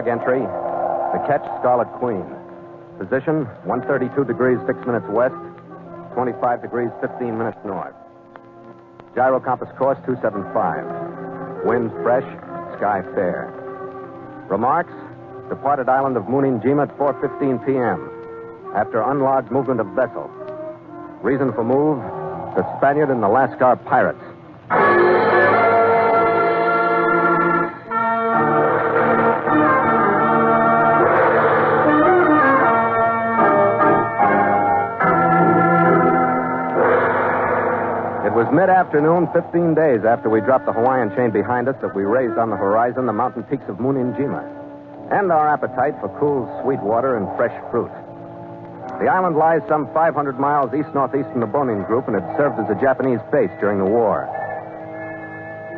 log entry, the ketch Scarlet Queen. Position, 132 degrees 6 minutes west, 25 degrees 15 minutes north. Gyro compass course 275. Wind fresh, sky fair. Remarks, departed island of Muninjima at 4:15 p.m. after unlogged movement of vessel. Reason for move, the Spaniard and the Laskar pirates. It was mid-afternoon, 15 days after we dropped the Hawaiian chain behind us, that we raised on the horizon the mountain peaks of Muninjima and our appetite for cool, sweet water and fresh fruit. The island lies some 500 miles east-northeast from the Bonin Group, and it served as a Japanese base during the war.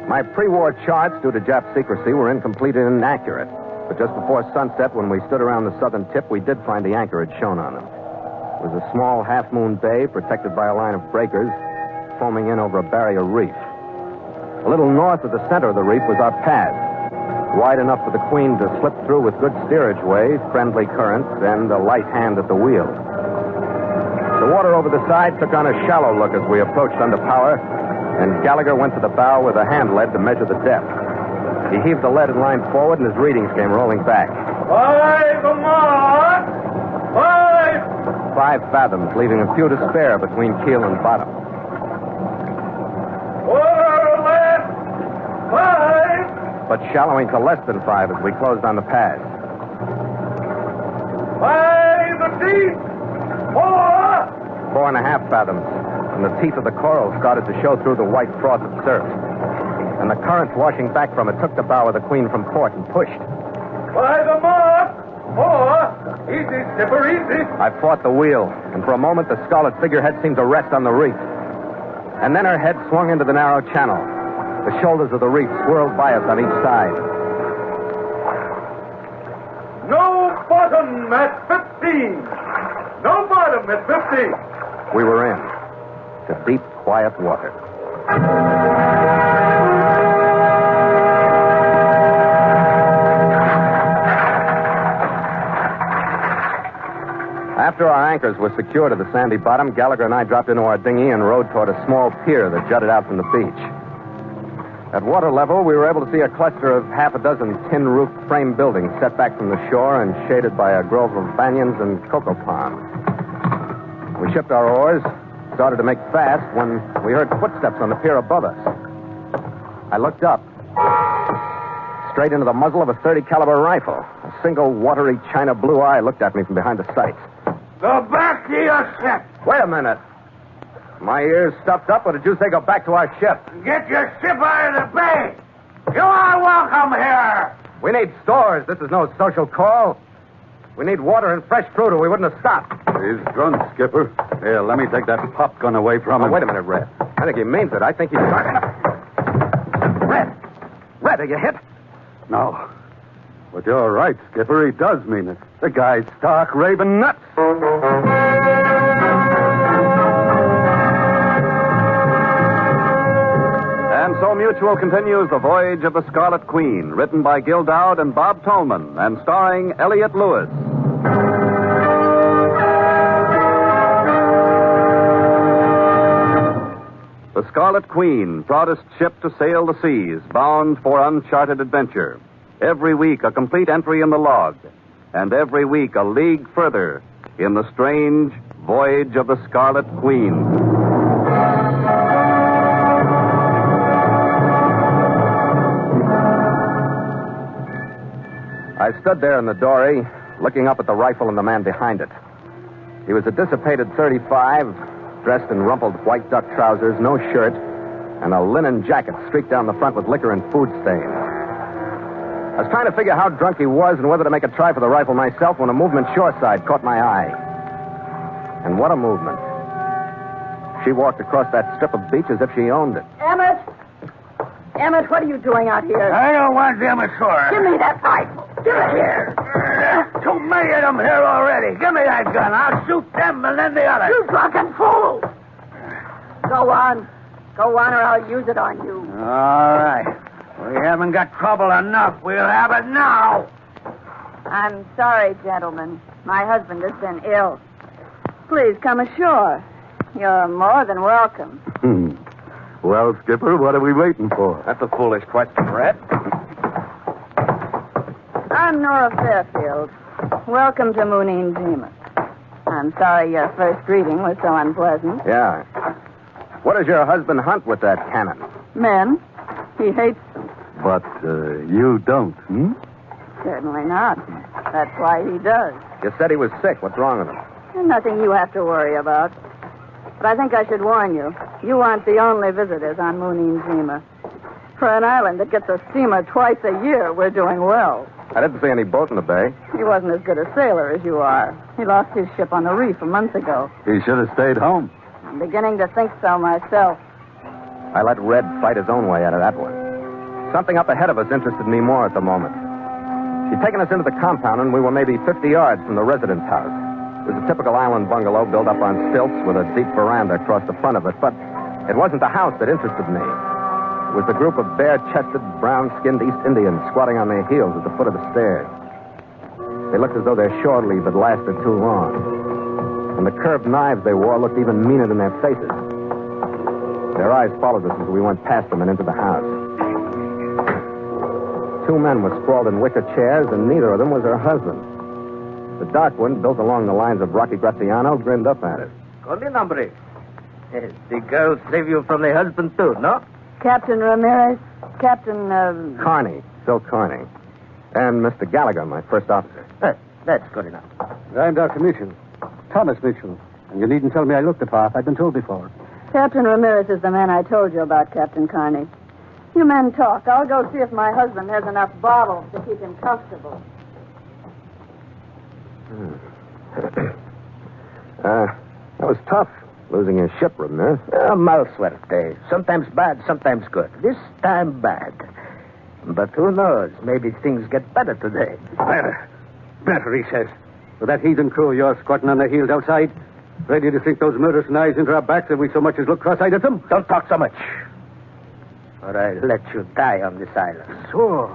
My pre-war charts, due to Jap secrecy, were incomplete and inaccurate. But just before sunset, when we stood around the southern tip, we did find the anchorage shown on them. It was a small half-moon bay protected by a line of breakers foaming in over a barrier reef. A little north of the center of the reef was our path, wide enough for the Queen to slip through with good steerage way, friendly currents, and a light hand at the wheel. The water over the side took on a shallow look as we approached under power, and Gallagher went to the bow with a hand lead to measure the depth. He heaved the lead and line forward, and his readings came rolling back. 5 mark! 5! 5 fathoms, leaving a few to spare between keel and bottom. Left! 5! But shallowing to less than 5 as we closed on the pass. 5 deep! 4! 4.5 fathoms, and the teeth of the coral started to show through the white froth of surf. And the currents washing back from it took the bow of the Queen from port and pushed. 5 the mark! 4! Easy, skipper, easy! I fought the wheel, and for a moment the scarlet figurehead seemed to rest on the reef. And then her head swung into the narrow channel. The shoulders of the reef swirled by us on each side. No bottom at 15! No bottom at 50! We were in to deep, quiet water. After our anchors were secured to the sandy bottom, Gallagher and I dropped into our dinghy and rowed toward a small pier that jutted out from the beach. At water level, we were able to see a cluster of half a dozen tin-roofed frame buildings set back from the shore and shaded by a grove of banyans and cocoa palms. We shipped our oars, started to make fast, when we heard footsteps on the pier above us. I looked up. Straight into the muzzle of a .30 caliber rifle. A single watery china blue eye looked at me from behind the sights. Go back to your ship! Wait a minute. My ears stuffed up, or did you say go back to our ship? Get your ship out of the bay! You are welcome here! We need stores. This is no social call. We need water and fresh fruit, or we wouldn't have stopped. He's drunk, Skipper. Here, let me take that pop gun away from him. Oh, wait a minute, Red. I think he means it. I think he's... Red! Red, are you hit? No. But you're right, Skipper. He does mean it. The guy's stark raving nuts. And so Mutual continues The Voyage of the Scarlet Queen, written by Gil Doud and Bob Tallman, and starring Elliott Lewis. The Scarlet Queen, proudest ship to sail the seas, bound for uncharted adventure. Every week a complete entry in the log, and every week a league further in the strange Voyage of the Scarlet Queen. I stood there in the dory, looking up at the rifle and the man behind it. He was a dissipated 35, dressed in rumpled white duck trousers, no shirt, and a linen jacket streaked down the front with liquor and food stains. I was trying to figure how drunk he was and whether to make a try for the rifle myself when a movement shoreside caught my eye. And what a movement. She walked across that strip of beach as if she owned it. Emmett! Emmett, what are you doing out here? I don't want them ashore. Give me that rifle. Give it here. Too many of them here already. Give me that gun. I'll shoot them and then the others. You drunken fool! Go on. Go on or I'll use it on you. All right. We haven't got trouble enough. We'll have it now. I'm sorry, gentlemen. My husband has been ill. Please come ashore. You're more than welcome. Well, Skipper, what are we waiting for? That's a foolish question, Red. I'm Nora Fairfield. Welcome to Mooneen Zima. I'm sorry your first greeting was so unpleasant. Yeah. What does your husband hunt with that cannon? Men? He hates them. But you don't, Certainly not. That's why he does. You said he was sick. What's wrong with him? Nothing you have to worry about. But I think I should warn you. You aren't the only visitors on Mooneen Zima. For an island that gets a steamer twice a year, we're doing well. I didn't see any boat in the bay. He wasn't as good a sailor as you are. He lost his ship on the reef a month ago. He should have stayed home. I'm beginning to think so myself. I let Red fight his own way out of that one. Something up ahead of us interested me more at the moment. She'd taken us into the compound, and we were maybe 50 yards from the residence house. It was a typical island bungalow built up on stilts with a deep veranda across the front of it. But it wasn't the house that interested me. It was the group of bare-chested, brown-skinned East Indians squatting on their heels at the foot of the stairs. They looked as though their shore leave had lasted too long. And the curved knives they wore looked even meaner than their faces. Their eyes followed us as we went past them and into the house. Two men were sprawled in wicker chairs, and neither of them was her husband. The dark one, built along the lines of Rocky Graziano, grinned up at us. Con el nombre. The girl saved you from the husband, too, no? Captain Ramirez? Captain, Carney, Phil Carney. And Mr. Gallagher, my first officer. That's good enough. I'm Dr. Mitchell. Thomas Mitchell. And you needn't tell me I looked the part. I've been told before. Captain Ramirez is the man I told you about, Captain Carney. You men talk. I'll go see if my husband has enough bottles to keep him comfortable. That was tough, losing your ship, Ramirez. Mal suerte. Sometimes bad, sometimes good. This time bad. But who knows? Maybe things get better today. Better, he says. With that heathen crew of yours squatting on their heels outside, ready to sink those murderous knives into our backs if we so much as look cross-eyed at them? Don't talk so much, or I'll let you die on this island. So,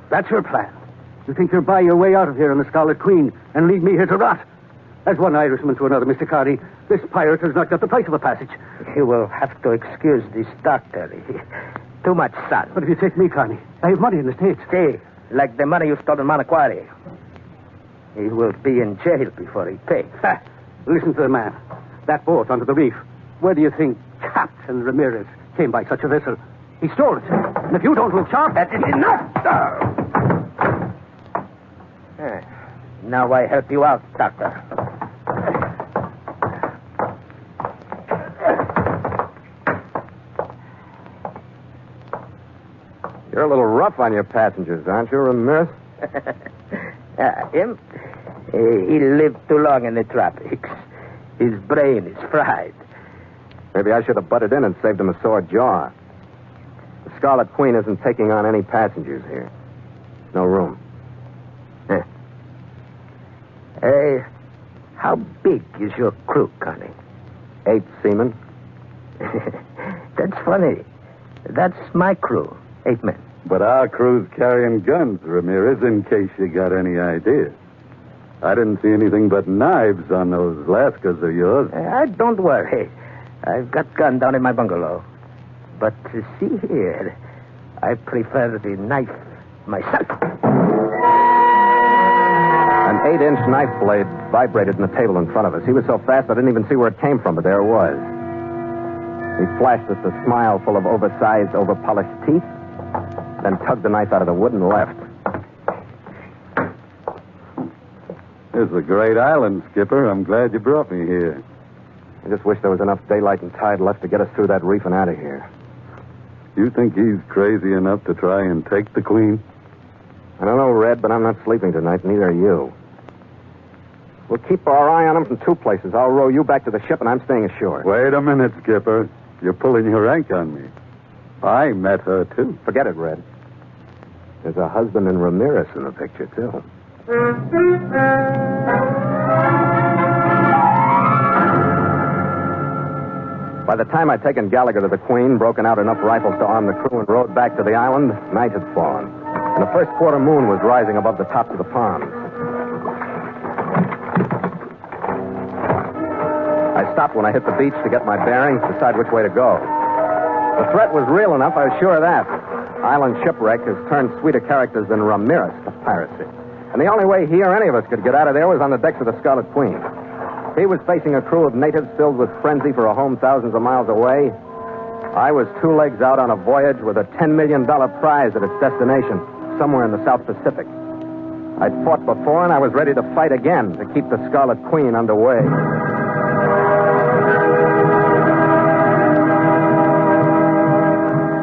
that's your plan. You think you'll buy your way out of here on the Scarlet Queen and leave me here to rot? As one Irishman to another, Mr. Carney, this pirate has not got the price of a passage. You will have to excuse this doctor. Too much sun. But if you take me, Carney, I have money in the States. See, like the money you stole in Manaquari. He will be in jail before he pays. Listen to the man. That boat onto the reef. Where do you think Captain Ramirez came by such a vessel? He stole it. And if you don't look sharp, That is enough. Now I help you out, doctor. You're a little rough on your passengers, aren't you, Ramirez? Him? He lived too long in the tropics. His brain is fried. Maybe I should have butted in and saved him a sore jaw. The Scarlet Queen isn't taking on any passengers here. No room. How big is your crew, Connie? 8 seamen. That's funny. That's my crew. 8 men. But our crew's carrying guns, Ramirez, in case you got any idea. I didn't see anything but knives on those Laskars of yours. Don't worry. I've got gun down in my bungalow. But see here, I prefer the knife myself. An 8-inch knife blade vibrated in the table in front of us. He was so fast I didn't even see where it came from, but there it was. He flashed us a smile full of oversized, overpolished teeth, then tugged the knife out of the wood and left. This is a great island, Skipper. I'm glad you brought me here. I just wish there was enough daylight and tide left to get us through that reef and out of here. You think he's crazy enough to try and take the Queen? I don't know, Red, but I'm not sleeping tonight, neither are you. We'll keep our eye on him from 2 places. I'll row you back to the ship, and I'm staying ashore. Wait a minute, Skipper. You're pulling your rank on me. I met her, too. Forget it, Red. There's a husband in Ramirez in the picture, too. By the time I'd taken Gallagher to the Queen, broken out enough rifles to arm the crew, and rowed back to the island, night had fallen. And the first quarter moon was rising above the tops of the palms. I stopped when I hit the beach to get my bearings, decide which way to go. The threat was real enough, I was sure of that. Island shipwreck has turned sweeter characters than Ramirez to piracy. And the only way he or any of us could get out of there was on the decks of the Scarlet Queen. He was facing a crew of natives filled with frenzy for a home thousands of miles away. I was 2 legs out on a voyage with a $10 million prize at its destination, somewhere in the South Pacific. I'd fought before, and I was ready to fight again to keep the Scarlet Queen underway.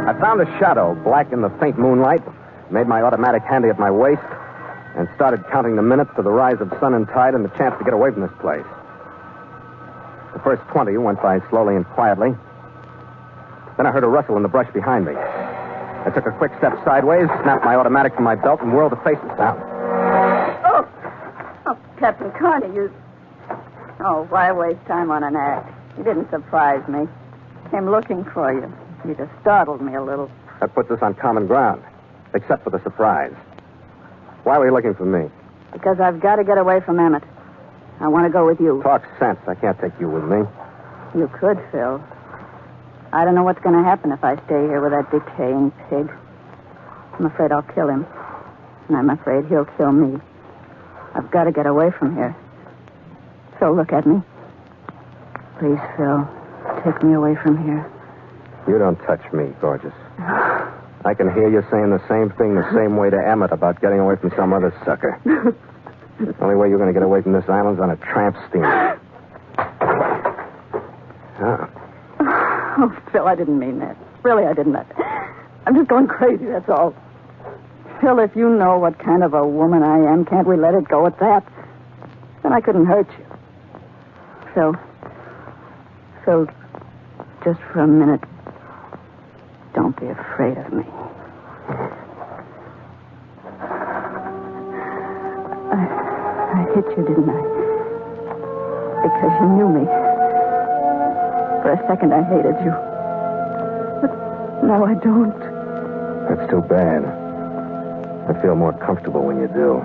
I found a shadow, black in the faint moonlight, made my automatic handy at my waist, and started counting the minutes to the rise of sun and tide and the chance to get away from this place. The first 20 went by slowly and quietly. Then I heard a rustle in the brush behind me. I took a quick step sideways, snapped my automatic from my belt, and whirled to face the sound. Oh, Captain Carney, you... Oh, why waste time on an act? You didn't surprise me. Came looking for you. You just startled me a little. That puts us on common ground, except for the surprise. Why were you looking for me? Because I've got to get away from Emmett. I want to go with you. Talk sense. I can't take you with me. You could, Phil. I don't know what's going to happen if I stay here with that decaying pig. I'm afraid I'll kill him. And I'm afraid he'll kill me. I've got to get away from here. Phil, look at me. Please, Phil, take me away from here. You don't touch me, gorgeous. I can hear you saying the same thing the same way to Emmett about getting away from some other sucker. The only way you're going to get away from this island's on a tramp steamer. Oh, Phil, I didn't mean that. Really, I didn't. I'm just going crazy, that's all. Phil, if you know what kind of a woman I am, can't we let it go at that? Then I couldn't hurt you. Phil, just for a minute, don't be afraid of me. I hit you, didn't I? Because you knew me. For a second, I hated you. But now I don't. That's too bad. I feel more comfortable when you do.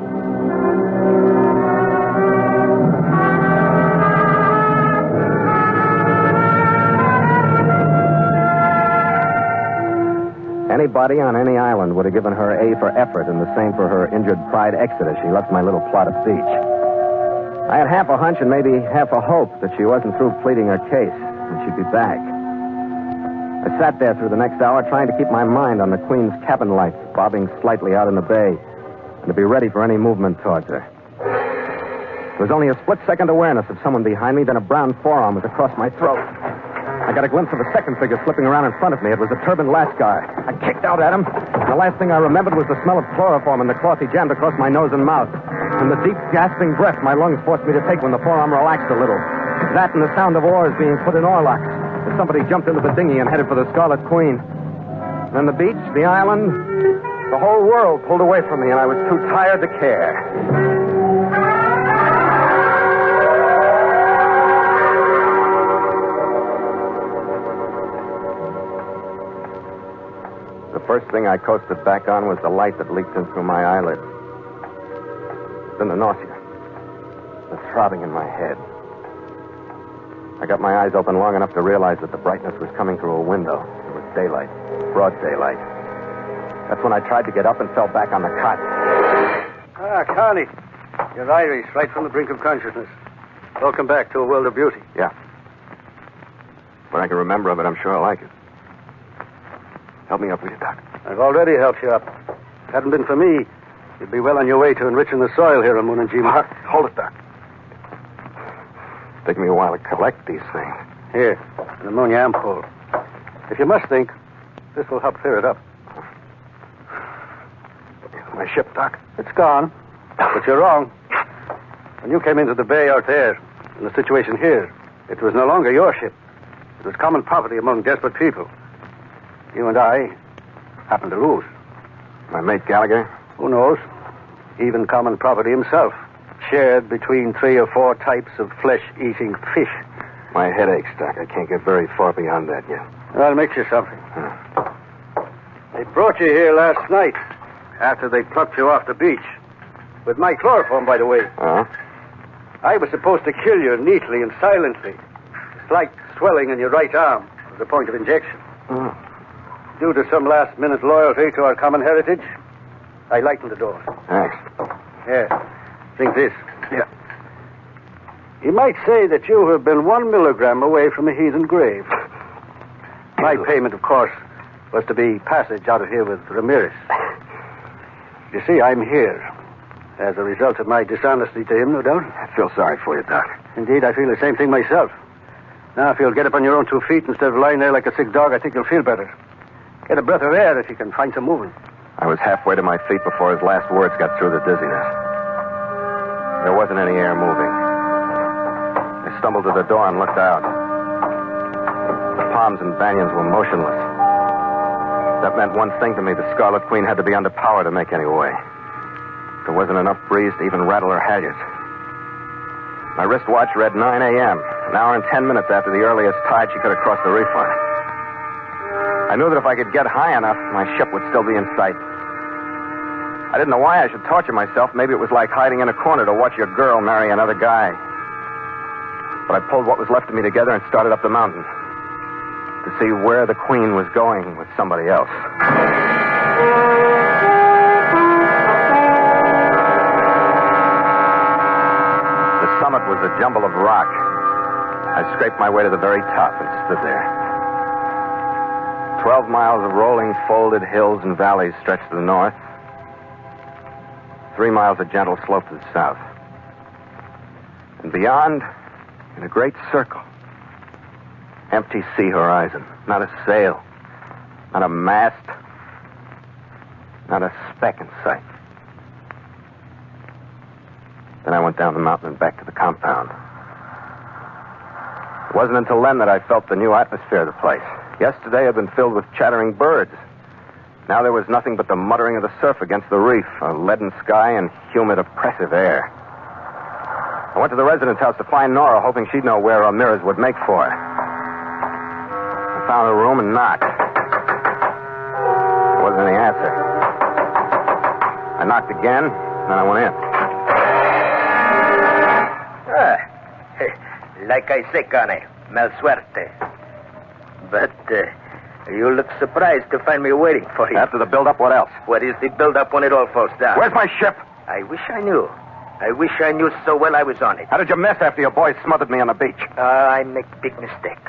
Anybody on any island would have given her A for effort and the same for her injured pride exit as she left my little plot of beach. I had half a hunch and maybe half a hope that she wasn't through pleading her case and she'd be back. I sat there through the next hour trying to keep my mind on the Queen's cabin lights bobbing slightly out in the bay and to be ready for any movement towards her. There was only a split-second awareness of someone behind me, then a brown forearm was across my throat. I got a glimpse of a second figure slipping around in front of me. It was a turbaned Laskar. I kicked out at him. The last thing I remembered was the smell of chloroform and the cloth he jammed across my nose and mouth. And the deep, gasping breath my lungs forced me to take when the forearm relaxed a little. That and the sound of oars being put in oarlocks as somebody jumped into the dinghy and headed for the Scarlet Queen. And then the beach, the island, the whole world pulled away from me, and I was too tired to care. The first thing I coasted back on was the light that leaked in through my eyelids. Then the nausea. The throbbing in my head. I got my eyes open long enough to realize that the brightness was coming through a window. It was daylight. Broad daylight. That's when I tried to get up and fell back on the cot. Ah, Carney. You're Irish, right from the brink of consciousness. Welcome back to a world of beauty. Yeah. When I can remember of it, I'm sure I like it. Help me up, will you, Doc? I've already helped you up. If it hadn't been for me, you'd be well on your way to enriching the soil here on Munanjima. Hold it, Doc. It's taken me a while to collect these things. Here, an ammonia ampoule. If you must think, this will help clear it up. My ship, Doc. It's gone, but you're wrong. When you came into the bay out there, in the situation here, it was no longer your ship. It was common property among desperate people. You and I happened to lose. My mate Gallagher? Who knows? Even common property himself. Shared between 3 or 4 types of flesh-eating fish. My head aches, Doc. I can't get very far beyond that yet. I'll make you something. They brought you here last night, after they plucked you off the beach. With my chloroform, by the way. Uh-huh. I was supposed to kill you neatly and silently. Slight swelling in your right arm was the point of injection. Due to some last-minute loyalty to our common heritage, I lightened the dose. Thanks. Yeah. Drink this. Yeah. You might say that you have been 1 milligram away from a heathen grave. My payment, of course, was to be passage out of here with Ramirez. You see, I'm here as a result of my dishonesty to him, no doubt. I feel sorry for you, Doc. Indeed, I feel the same thing myself. Now, if you'll get up on your own 2 feet instead of lying there like a sick dog, I think you'll feel better. Get a breath of air if you can find some movement. I was halfway to my feet before his last words got through the dizziness. There wasn't any air moving. I stumbled to the door and looked out. The palms and banyans were motionless. That meant one thing to me. The Scarlet Queen had to be under power to make any way. There wasn't enough breeze to even rattle her halyards. My wristwatch read 9 a.m., an hour and 10 minutes after the earliest tide she could have crossed the reef on. I knew that if I could get high enough, my ship would still be in sight. I didn't know why I should torture myself. Maybe it was like hiding in a corner to watch your girl marry another guy. But I pulled what was left of me together and started up the mountain to see where the Queen was going with somebody else. The summit was a jumble of rock. I scraped my way to the very top and stood there. 12 miles of rolling, folded hills and valleys stretched to the north. 3 miles of gentle slope to the south. And beyond, in a great circle, empty sea horizon. Not a sail, not a mast, not a speck in sight. Then I went down the mountain and back to the compound. It wasn't until then that I felt the new atmosphere of the place. Yesterday had been filled with chattering birds. Now there was nothing but the muttering of the surf against the reef, a leaden sky and humid, oppressive air. I went to the residence house to find Nora, hoping she'd know where Ramirez would make for. I found her room and knocked. There wasn't any answer. I knocked again, then I went in. Like I say, Carney, mal suerte. But you look surprised to find me waiting for you. After the build-up, what else? What is the build-up when it all falls down? Where's my ship? I wish I knew. I wish I knew so well I was on it. How did you miss after your boys smothered me on the beach? I make big mistake.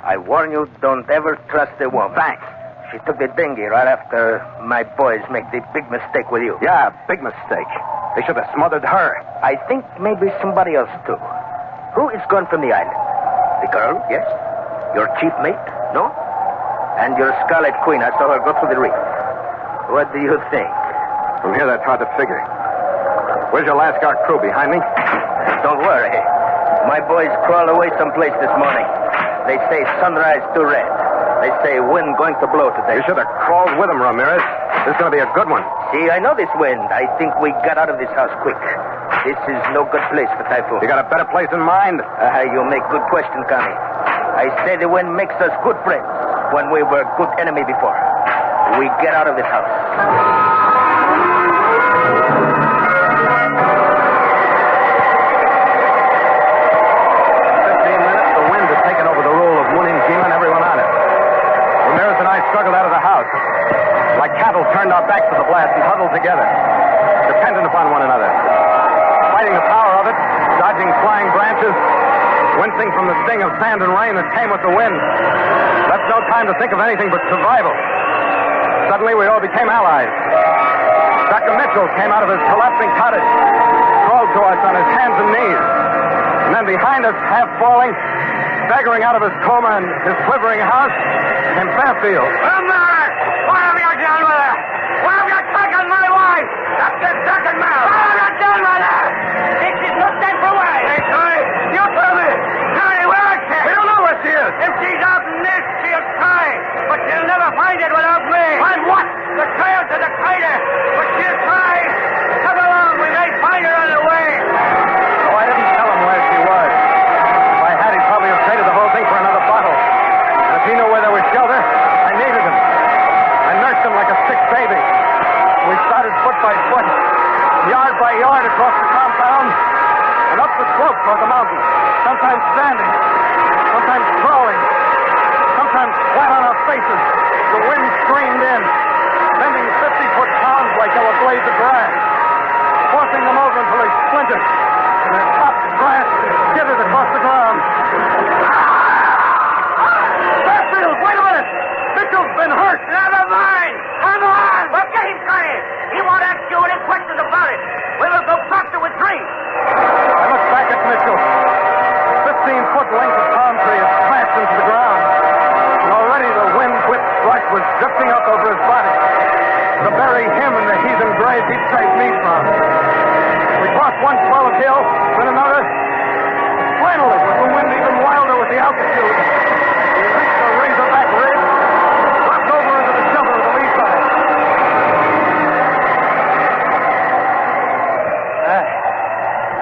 I warn you, don't ever trust a woman. Thanks. She took the dinghy right after my boys make the big mistake with you. Yeah, big mistake. They should have smothered her. I think maybe somebody else, too. Who is gone from the island? The girl, yes. Your chief mate, no? And your Scarlet Queen, I saw her go through the reef. What do you think? From here, that's hard to figure. Where's your Laskar crew? Behind me? Don't worry. My boys crawled away someplace this morning. They say sunrise to red. They say wind going to blow today. You should have crawled with them, Ramirez. This is going to be a good one. See, I know this wind. I think we got out of this house quick. This is no good place for typhoon. You got a better place in mind? You make good question, Connie. I say the wind makes us good friends when we were good enemy before. We get out of this house. 15 minutes, the wind had taken over the rule of Muningima and everyone on it. Ramirez and I struggled out of the house. Like cattle turned our backs to the blast and huddled together, dependent upon one another. Fighting the power of it, dodging flying branches, wincing from the sting of sand and rain that came with the wind. Left no time to think of anything but survival. Suddenly, we all became allies. Dr. Mitchell came out of his collapsing cottage, crawled to us on his hands and knees. And then behind us, half falling, staggering out of his coma and his quivering house, came Fairfield. Ramirez! What have you done with her? What have you taken my wife? That's the second man! What have you done with her? This is no time for words. Hey, Tony, you tell me. Tony, where is she? We don't know where she is. If she's out in this, she'll try. But she'll never find it without me. Find what? The trail to the crater. But she'll try. Come along, we may find her on the way. Oh, I didn't tell him where she was. If I had, he'd probably have traded the whole thing for another bottle. And if he knew where there was shelter, I needed him. I nursed him like a sick baby. We started foot by foot, yard by yard across the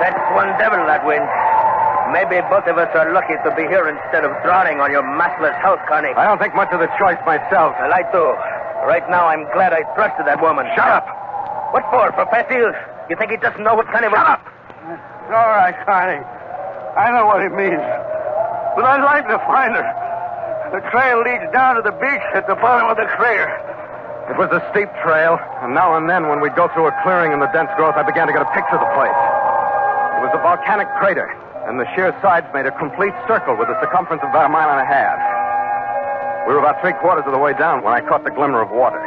That's one devil that wins. Maybe both of us are lucky to be here instead of drowning on your massless health, Carney. I don't think much of the choice myself. Well, I do. Right now, I'm glad I trusted that woman. Shut up! What for, Professor? You think he doesn't know what kind of... Shut up! It's all right, Carney. I know what it means. But I'd like to find her. The trail leads down to the beach at the bottom of the crater. It was a steep trail, and now and then when we'd go through a clearing in the dense growth, I began to get a picture of the place. It was a volcanic crater, and the sheer sides made a complete circle with a circumference of about 1.5 miles. We were about 3/4 of the way down when I caught the glimmer of water.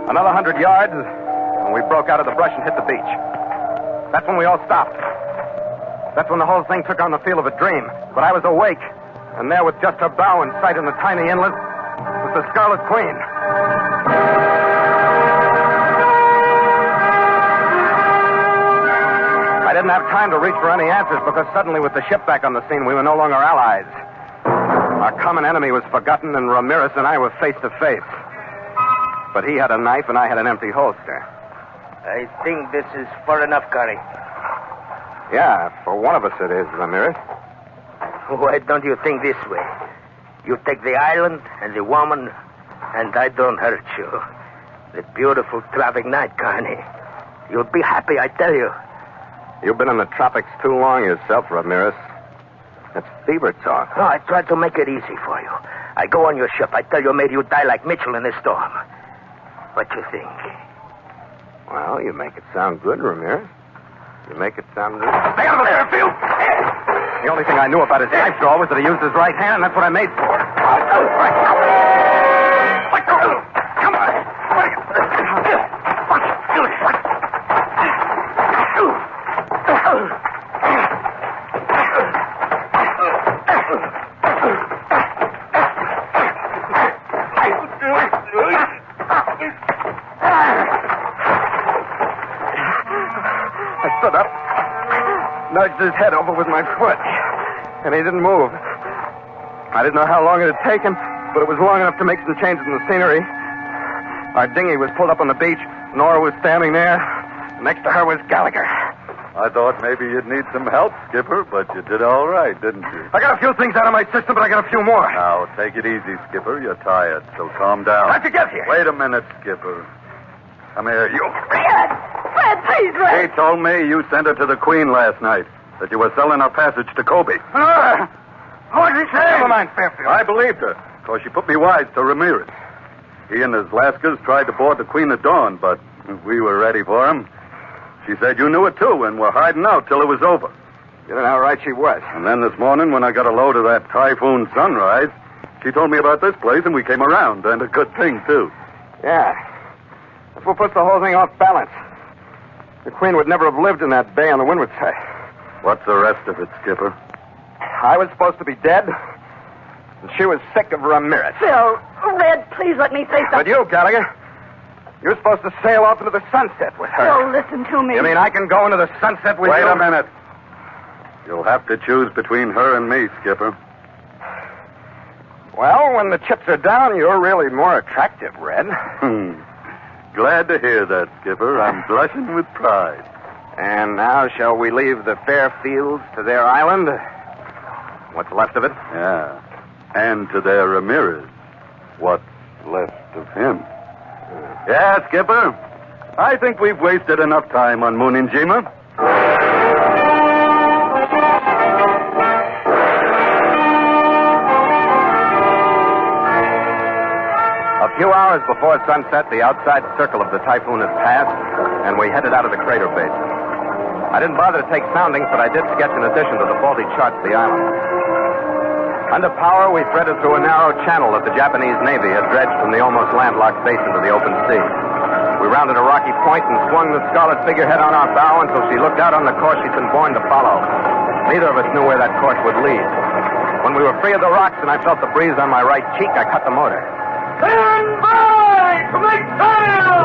Another 100 yards, and we broke out of the brush and hit the beach. That's when we all stopped. That's when the whole thing took on the feel of a dream. But I was awake, and there with just her bow in sight in the tiny inlet was the Scarlet Queen. I didn't have time to reach for any answers because suddenly with the ship back on the scene, we were no longer allies. Our common enemy was forgotten, and Ramirez and I were face to face. But he had a knife and I had an empty holster. I think this is far enough, Carney. Yeah, for one of us it is, Ramirez. Why don't you think this way? You take the island and the woman, and I don't hurt you. The beautiful tropic night, Carney. You'll be happy, I tell you. You've been in the tropics too long yourself, Ramirez. That's fever talk. No, I tried to make it easy for you. I go on your ship. I tell your mate you die like Mitchell in this storm. What you think? Well, you make it sound good, Ramirez. You make it sound good. Stay out of the field! The only thing I knew about his knife draw was that he used his right hand, and that's what I made for. Come on. I stood up, nudged his head over with my foot, and he didn't move. I didn't know how long it had taken, but it was long enough to make some changes in the scenery. Our dinghy was pulled up on the beach. Nora was standing there. Next to her was Gallagher. I thought maybe you'd need some help, Skipper, but you did all right, didn't you? I got a few things out of my system, but I got a few more. Now, take it easy, Skipper. You're tired, so calm down. How'd you get here? Wait a minute, Skipper. Come here, you. Fred, please, Red. She told me you sent her to the Queen last night, that you were selling her passage to Kobe. What did he say? Never mind, Fairfield. I believed her, because she put me wise to Ramirez. He and his Laskars tried to board the Queen at dawn, but we were ready for him. She said you knew it, too, and were hiding out till it was over. You don't know how right she was. And then this morning, when I got a load of that Typhoon Sunrise, she told me about this place, and we came around, and a good thing, too. Yeah. That's what puts the whole thing off balance. The Queen would never have lived in that bay on the windward side. What's the rest of it, Skipper? I was supposed to be dead, and she was sick of Ramirez. Phil, Red, please let me say something. But you, Gallagher, you're supposed to sail off into the sunset with her. Phil, listen to me. You mean I can go into the sunset with you? Wait a minute. You'll have to choose between her and me, Skipper. Well, when the chips are down, you're really more attractive, Red. Glad to hear that, Skipper. I'm blushing with pride. And now shall we leave the fair fields to their island? What's left of it? Yeah. And to their Ramirez, what's left of him. Yeah, Skipper. I think we've wasted enough time on Muninjima. A few hours before sunset, the outside circle of the typhoon had passed, and we headed out of the crater basin. I didn't bother to take soundings, but I did sketch an addition to the faulty charts of the island. Under power, we threaded through a narrow channel that the Japanese Navy had dredged from the almost landlocked basin to the open sea. We rounded a rocky point and swung the Scarlet figurehead on our bow until she looked out on the course she'd been born to follow. Neither of us knew where that course would lead. When we were free of the rocks and I felt the breeze on my right cheek, I cut the motor. Stand by to make sail!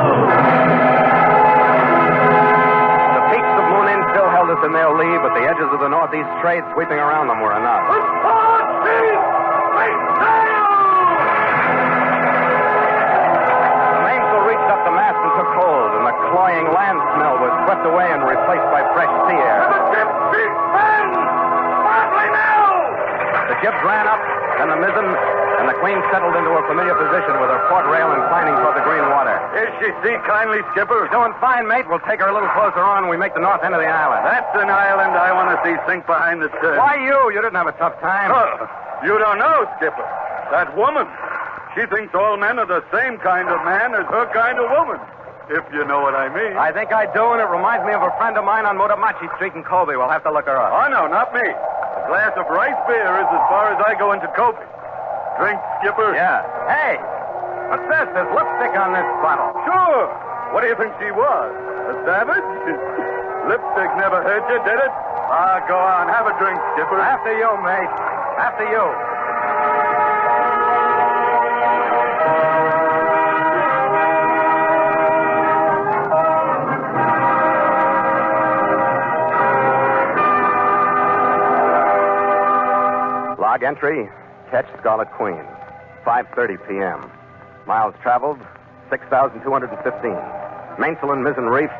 The peaks of Moonin still held us in their lee, but the edges of the northeast trade sweeping around them were enough. Make sail! The mainsail reached up the mast and took hold, and the cloying land smell was swept away and replaced by fresh sea air. jibs ran up, then the mizzen, and the Queen settled into her familiar position with her port rail inclining toward the green water. Is she sea kindly, Skipper? She's doing fine, mate. We'll take her a little closer on when we make the north end of the island. That's an island I want to see sink behind the stern. Why you? You didn't have a tough time. Oh, you don't know, Skipper. That woman. She thinks all men are the same kind of man as her kind of woman. If you know what I mean. I think I do, and it reminds me of a friend of mine on Mutamachi Street in Kobe. We'll have to look her up. Oh, no, not me. A glass of rice beer is as far as I go into Kobe. Drink, Skipper? Yeah. Hey, what's this? There's lipstick on this bottle. Sure. What do you think she was? A savage? Lipstick never hurt you, did it? Go on. Have a drink, Skipper. After you, mate. After you. Log entry, catch Scarlet Queen, 5:30 p.m. Miles traveled, 6,215. Mainsail and mizzen reefed,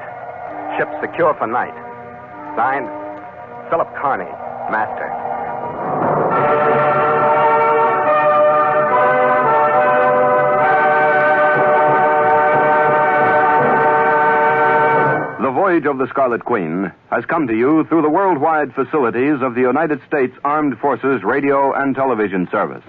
ship secure for night. Signed, Philip Carney, Master. The Voyage of the Scarlet Queen has come to you through the worldwide facilities of the United States Armed Forces Radio and Television Service.